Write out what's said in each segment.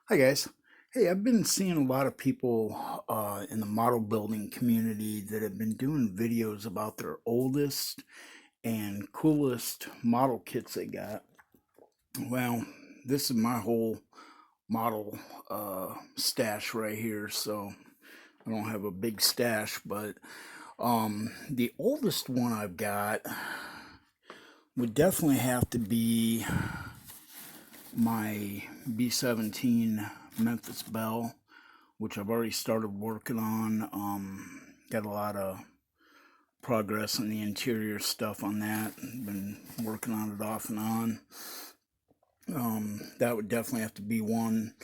Hi guys. Hey, I've been seeing a lot of people in the model building community that have been doing videos about their oldest and coolest model kits they got. Well, this is my whole model stash right here, so I don't have a big stash, but the oldest one I've got would definitely have to be my B-17 Memphis Belle, which I've already started working on. Got a lot of progress in the interior stuff on that. Been working on it off and on. That would definitely have to be one.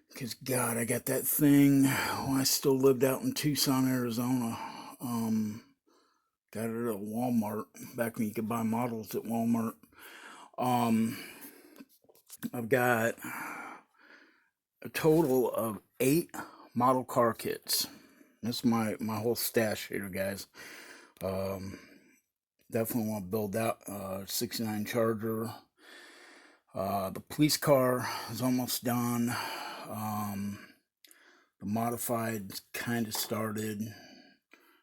Because, God, I got that thing when I still lived out in Tucson, Arizona. Got it at Walmart back when you could buy models at Walmart. Um, I've got a total of 8 model car kits. That's my whole stash here, guys. Um, Definitely want to build that 69 Charger. The police car is almost done. Um, the modified kind of started.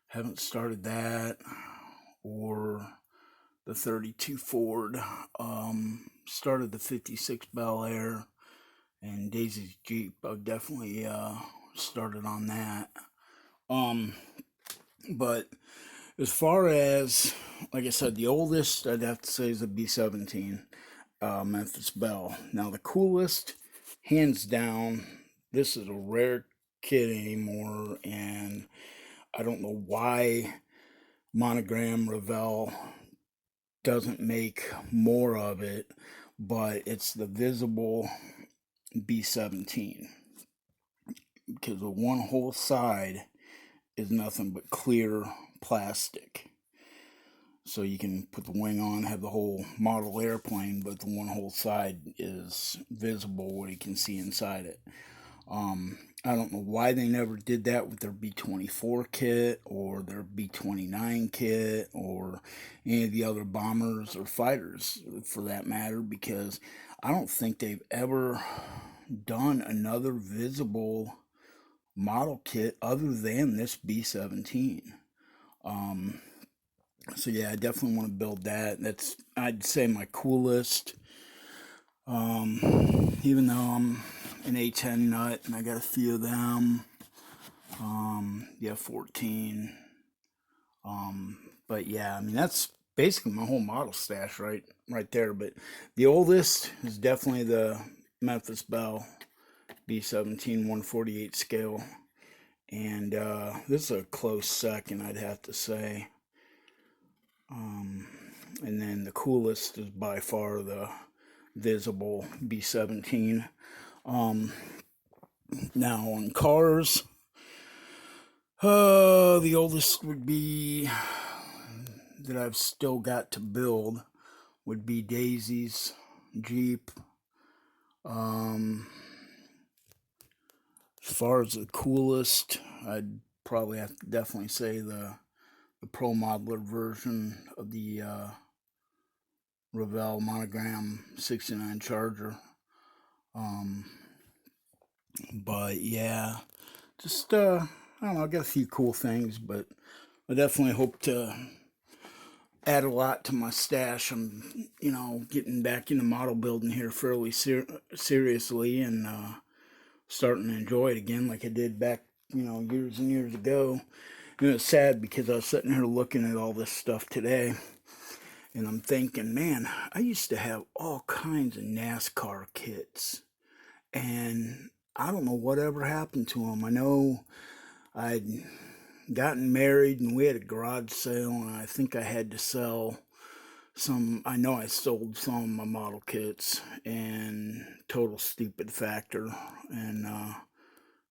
Haven't started that. Or the 32 Ford. Started the 56 Bel Air and Daisy's Jeep. I've definitely started on that. Um, but as far as, like I said, the oldest I'd have to say is a B-17 Memphis Belle. Now the coolest, hands down, this is a rare kit anymore, and I don't know why Monogram Revell doesn't make more of it, but it's the visible B-17 because the one whole side is nothing but clear plastic. So you can put the wing on, have the whole model airplane, but the one whole side is visible where you can see inside it. I don't know why they never did that with their B-24 kit or their B-29 kit or any of the other bombers or fighters for that matter, because I don't think they've ever done another visible model kit other than this B-17. Um, so yeah, I definitely want to build that. That's, I'd say, my coolest. Even though I'm an A10 nut and I got a few of them. Yeah, 14. But yeah, I mean that's basically my whole model stash right there. But the oldest is definitely the Memphis Belle B-17 148 scale. And this is a close second, I'd have to say. Um, and then the coolest is by far the visible B-17. Um, Now on cars, the oldest would be that I've still got to build would be Daisy's Jeep. Um, as far as the coolest, I'd probably have to definitely say the Pro Modeler version of the Revell Monogram 69 Charger. Um, but yeah, just I don't know, I got a few cool things, but I definitely hope to add a lot to my stash. I'm, getting back into model building here fairly seriously and starting to enjoy it again like I did back, years and years ago. And it's sad because I was sitting here looking at all this stuff today and I'm thinking, man, I used to have all kinds of NASCAR kits and I don't know whatever happened to them. I know I'd gotten married and we had a garage sale and I think I had to sell some. I know I sold some of my model kits and total stupid factor, and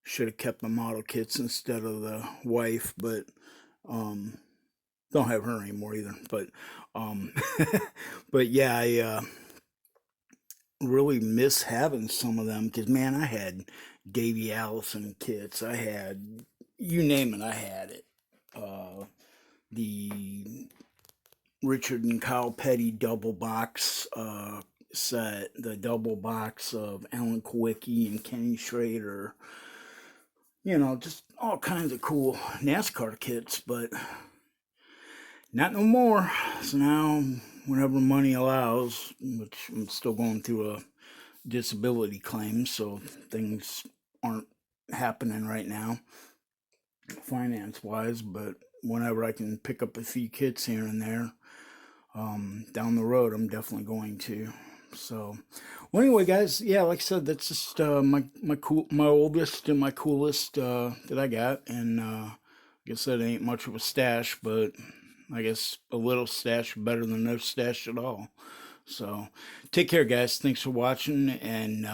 should have kept the model kits instead of the wife, but um don't have her anymore either, but um but yeah, I really miss having some of them because man, I had Davy Allison kits, I had, you name it, I had it. The Richard and Kyle Petty double box set, the double box of Alan Kowicki and Kenny Schrader. Just all kinds of cool NASCAR kits, but not no more. So now, whenever money allows, which I'm still going through a disability claim, so things aren't happening right now, finance wise, but whenever I can pick up a few kits here and there, down the road, I'm definitely going to. So, well, anyway, guys, yeah, like I said, that's just my oldest and my coolest that I got, and I guess that ain't much of a stash, but I guess a little stash better than no stash at all. So, take care, guys. Thanks for watching, and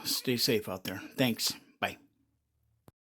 stay safe out there. Thanks.